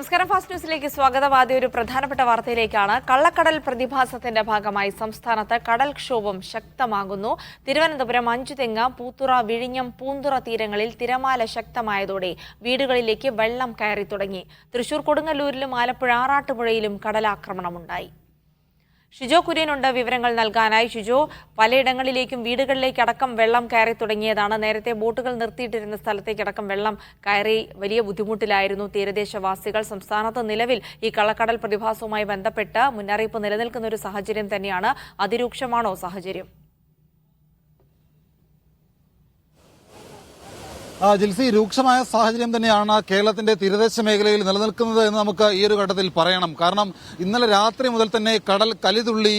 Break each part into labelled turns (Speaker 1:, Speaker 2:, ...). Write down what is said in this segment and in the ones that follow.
Speaker 1: നമസ്കാരം. ഫാസ്റ്റ് ന്യൂസിലേക്ക് സ്വാഗതം. ആദ്യ ഒരു പ്രധാനപ്പെട്ട വാർത്തയിലേക്കാണ്. കള്ളക്കടൽ പ്രതിഭാസത്തിന്റെ ഭാഗമായി സംസ്ഥാനത്ത് കടൽക്ഷോഭം ശക്തമാകുന്നു. തിരുവനന്തപുരം, അഞ്ചുതെങ്ങ്, പൂത്തുറ, വിഴിഞ്ഞം, പൂന്തുറ തീരങ്ങളിൽ തിരമാല ശക്തമായതോടെ വീടുകളിലേക്ക് വെള്ളം കയറി തുടങ്ങി. തൃശൂർ കൊടുങ്ങല്ലൂരിലും ആലപ്പുഴ ആറാട്ടുപുഴയിലും കടലാക്രമണമുണ്ടായി. ഷിജോ കുര്യനുണ്ട് വിവരങ്ങൾ നൽകാനായി. ഷിജോ, പലയിടങ്ങളിലേക്കും വീടുകളിലേക്കടക്കം വെള്ളം കയറി തുടങ്ങിയതാണ്. നേരത്തെ ബോട്ടുകൾ നിർത്തിയിട്ടിരുന്ന സ്ഥലത്തേക്കടക്കം വെള്ളം കയറി വലിയ ബുദ്ധിമുട്ടിലായിരുന്നു തീരദേശവാസികൾ. സംസ്ഥാനത്ത് നിലവിൽ ഈ കള്ളക്കടൽ പ്രതിഭാസവുമായി ബന്ധപ്പെട്ട് മുന്നറിയിപ്പ് നിലനിൽക്കുന്ന ഒരു സാഹചര്യം തന്നെയാണ്. അതിരൂക്ഷമാണോ സാഹചര്യം?
Speaker 2: ജിൽസി, രൂക്ഷമായ സാഹചര്യം തന്നെയാണ് കേരളത്തിന്റെ തീരദേശ മേഖലയിൽ നിലനിൽക്കുന്നത് എന്ന് നമുക്ക് ഈ ഒരു ഘട്ടത്തിൽ പറയണം. കാരണം ഇന്നലെ രാത്രി മുതൽ തന്നെ കടൽ കലിതുള്ളി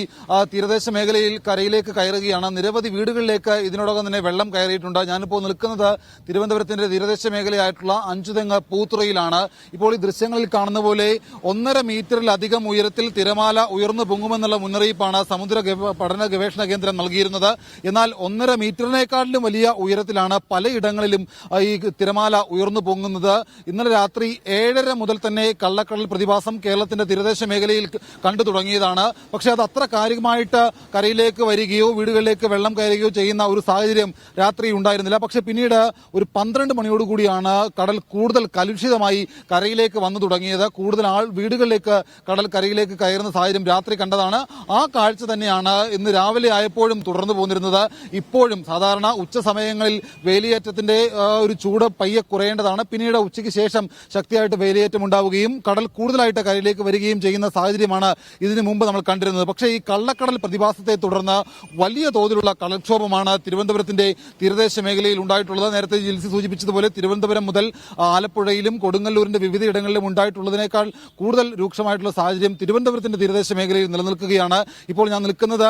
Speaker 2: തീരദേശ മേഖലയിൽ കരയിലേക്ക് കയറുകയാണ്. നിരവധി വീടുകളിലേക്ക് ഇതിനോടകം തന്നെ വെള്ളം കയറിയിട്ടുണ്ട്. ഞാനിപ്പോൾ നിൽക്കുന്നത് തിരുവനന്തപുരത്തിന്റെ തീരദേശ മേഖലയായിട്ടുള്ള അഞ്ചുതെങ്ങ് പൂത്തുറയിലാണ്. ഇപ്പോൾ ഈ ദൃശ്യങ്ങളിൽ കാണുന്ന പോലെ 1.5 മീറ്ററിലധികം ഉയരത്തിൽ തിരമാല ഉയർന്നു പൊങ്ങുമെന്നുള്ള മുന്നറിയിപ്പാണ് സമുദ്ര പഠന ഗവേഷണ കേന്ദ്രം നൽകിയിരുന്നത്. എന്നാൽ 1.5 മീറ്ററിനേക്കാളിലും വലിയ ഉയരത്തിലാണ് പലയിടങ്ങളിലും ഈ തിരമാല ഉയർന്നു പൊങ്ങുന്നത്. ഇന്നലെ രാത്രി 7:30 മുതൽ തന്നെ കള്ളക്കടൽ പ്രതിഭാസം കേരളത്തിന്റെ തീരദേശ മേഖലയിൽ കണ്ടു തുടങ്ങിയതാണ്. പക്ഷെ അത് അത്ര കാര്യമായിട്ട് കരയിലേക്ക് വരികയോ വീടുകളിലേക്ക് വെള്ളം കയറുകയോ ചെയ്യുന്ന ഒരു സാഹചര്യം രാത്രി ഉണ്ടായിരുന്നില്ല. പക്ഷെ പിന്നീട് ഒരു 12 മണിയോടുകൂടിയാണ് കടൽ കൂടുതൽ കലുഷിതമായി കരയിലേക്ക് വന്നു തുടങ്ങിയത്. കൂടുതൽ വീടുകളിലേക്ക് കടൽ കരയിലേക്ക് കയറുന്ന സാഹചര്യം രാത്രി കണ്ടതാണ്. ആ കാഴ്ച തന്നെയാണ് ഇന്ന് രാവിലെ ആയപ്പോഴും തുടർന്നു പോന്നിരുന്നത്. ഇപ്പോഴും സാധാരണ ഉച്ച സമയങ്ങളിൽ വേലിയേറ്റത്തിന്റെ ഒരു ചൂട് പയ്യെ കുറയേണ്ടതാണ്. പിന്നീട് ഉച്ചയ്ക്ക് ശേഷം ശക്തിയായിട്ട് വേലിയേറ്റം ഉണ്ടാവുകയും കടൽ കൂടുതലായിട്ട് കരയിലേക്ക് വരികയും ചെയ്യുന്ന സാഹചര്യമാണ് ഇതിനു മുമ്പ് നമ്മൾ കണ്ടിരുന്നത്. പക്ഷേ ഈ കള്ളക്കടൽ പ്രതിഭാസത്തെ തുടർന്ന് വലിയ തോതിലുള്ള കടൽക്ഷോഭമാണ് തിരുവനന്തപുരത്തിന്റെ തീരദേശ മേഖലയിൽ ഉണ്ടായിട്ടുള്ളത്. നേരത്തെ ജിൽസി സൂചിപ്പിച്ചതുപോലെ തിരുവനന്തപുരം മുതൽ ആലപ്പുഴയിലും കൊടുങ്ങല്ലൂരിന്റെ വിവിധയിടങ്ങളിലും ഉണ്ടായിട്ടുള്ളതിനേക്കാൾ കൂടുതൽ രൂക്ഷമായിട്ടുള്ള സാഹചര്യം തിരുവനന്തപുരത്തിന്റെ തീരദേശ മേഖലയിൽ നിലനിൽക്കുകയാണ്. ഇപ്പോൾ ഞാൻ നിൽക്കുന്നത്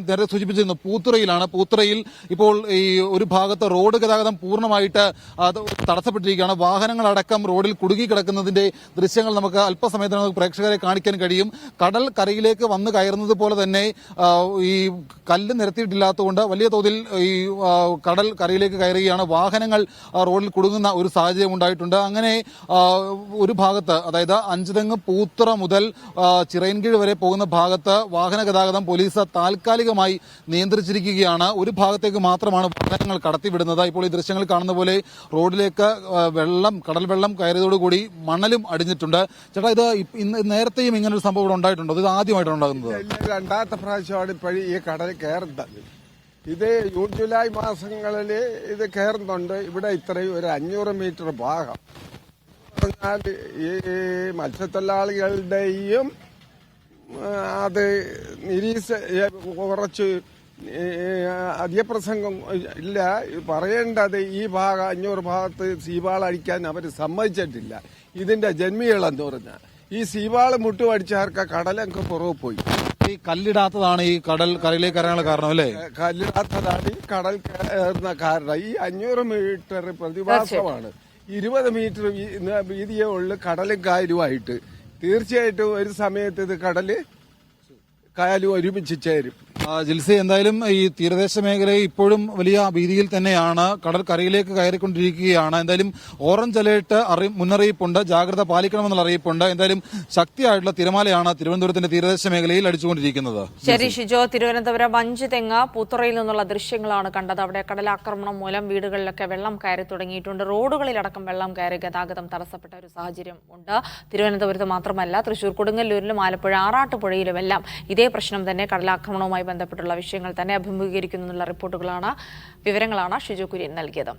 Speaker 2: നേരത്തെ സൂചിപ്പിച്ചിരുന്നു പൂത്തുറയിലാണ്. പൂത്തുറയിൽ ഇപ്പോൾ ഈ ഒരു ഭാഗത്ത് റോഡ് ഗതാഗതം പൂർണ്ണമായിട്ട് തടസ്സപ്പെട്ടിരിക്കുകയാണ്. വാഹനങ്ങളടക്കം റോഡിൽ കുടുങ്ങിക്കിടക്കുന്നതിന്റെ ദൃശ്യങ്ങൾ നമുക്ക് അല്പസമയത്തിന് പ്രേക്ഷകരെ കാണിക്കാൻ കഴിയും. കടൽ കരയിലേക്ക് വന്ന് കയറുന്നത് പോലെ തന്നെ ഈ കല്ല് നിരത്തിയിട്ടില്ലാത്തതുകൊണ്ട് വലിയ തോതിൽ ഈ കടൽ കരയിലേക്ക് കയറുകയാണ്. വാഹനങ്ങൾ റോഡിൽ കുടുങ്ങുന്ന ഒരു സാഹചര്യം ഉണ്ടായിട്ടുണ്ട്. അങ്ങനെ ഒരു ഭാഗത്ത്, അതായത് അഞ്ചുതെങ്ങ് പൂത്തുറ മുതൽ ചിറയൻകീഴ് വരെ പോകുന്ന ഭാഗത്ത് വാഹന ഗതാഗതം പോലീസ് താൽക്കാലികമായി നിയന്ത്രിച്ചിരിക്കുകയാണ്. ഒരു ഭാഗത്തേക്ക് മാത്രമാണ് വാഹനങ്ങൾ കടത്തിവിടുന്നത്. ഇപ്പോൾ ഈ ദൃശ്യങ്ങൾ കാണുന്ന പോലെ റോഡിലേക്ക് കടൽ വെള്ളം കയറിയതോടുകൂടി മണലും അടിഞ്ഞിട്ടുണ്ട്. ചേട്ടാ, ഇത് നേരത്തെയും ഇങ്ങനെ ഒരു സംഭവം ഉണ്ടായിട്ടുണ്ടോ? ഇത് ആദ്യമായിട്ടാണ് ഉണ്ടാകുന്നത്?
Speaker 3: രണ്ടാമത്തെ പ്രാവശ്യമാണ് ഇപ്പോഴും ഈ കടൽ കയറുന്നത്. ഇത് ജൂൺ ജൂലൈ മാസങ്ങളിൽ ഇത് കയറുന്നുണ്ട്. ഇവിടെ ഇത്രയും ഒരു 500 മീറ്റർ ഭാഗം പറഞ്ഞാൽ ഈ മത്സ്യത്തൊഴിലാളികളുടെയും അത് കുറച്ച് അധികപ്രസംഗം ഇല്ല. പറയേണ്ടത് ഈ ഭാഗം 500 ഭാഗത്ത് സീവാൾ അടിക്കാൻ അവർ സമ്മതിച്ചിട്ടില്ല. ഇതിന്റെ ജന്മികളെന്ന് പറഞ്ഞാൽ ഈ സീവാള് മുട്ടുപടിച്ചവർക്ക് കടലൊക്കെ പുറകെ പോയി.
Speaker 2: ഈ കല്ലിടാത്തതാണ് ഈ കടൽ കരയിലേക്ക് കയറാനുള്ള കാരണം അല്ലേ?
Speaker 3: കല്ലിടാത്തതാണ് ഈ കടൽ കയറുന്ന കാരണം. ഈ 500 മീറ്റർ പ്രതിഭാസമാണ്. 20 മീറ്റർ വീതിയേ ഉള്ളു കടലും കായലുമായിട്ട്. തീർച്ചയായിട്ടും ഒരു സമയത്ത് ഇത് കായലും ഒരുമിച്ച് ചേരും.
Speaker 2: ജിൽസി, എന്തായാലും ഈ തീരദേശ മേഖല ഇപ്പോഴും വലിയ ഭീതിയിൽ തന്നെയാണ്. കടൽ കരയിലേക്ക് കയറിക്കൊണ്ടിരിക്കുകയാണ്. എന്തായാലും ഓറഞ്ച് അലേർട്ട് മുന്നറിയിപ്പുണ്ട്, ജാഗ്രത പാലിക്കണമെന്നുള്ള അറിയിപ്പുണ്ട്. എന്തായാലും ശക്തിയായിട്ടുള്ള തിരമാലയാണ് തിരുവനന്തപുരത്തിന്റെ തീരദേശ മേഖലയിൽ അടിച്ചുകൊണ്ടിരിക്കുന്നത്.
Speaker 1: ശരി ഷിജോ, തിരുവനന്തപുരം അഞ്ചുതെങ്ങ് പൂത്തുറയിൽ നിന്നുള്ള ദൃശ്യങ്ങളാണ് കണ്ടത്. അവിടെ കടലാക്രമണം മൂലം വീടുകളിലൊക്കെ വെള്ളം കയറി തുടങ്ങിയിട്ടുണ്ട്. റോഡുകളിലടക്കം വെള്ളം കയറി ഗതാഗതം തടസ്സപ്പെട്ട ഒരു സാഹചര്യം ഉണ്ട്. തിരുവനന്തപുരത്ത് മാത്രമല്ല, തൃശൂർ കൊടുങ്ങല്ലൂരിലും ആലപ്പുഴ ആറാട്ടുപുഴയിലുമെല്ലാം ഇതേ പ്രശ്നം തന്നെ, കടലാക്രമണവുമായി ബന്ധപ്പെട്ടുള്ള വിഷയങ്ങൾ തന്നെ അഭിമുഖീകരിക്കുന്നു എന്നുള്ള വിവരങ്ങളാണ് ഷിജോ കുര്യൻ നൽകിയത്.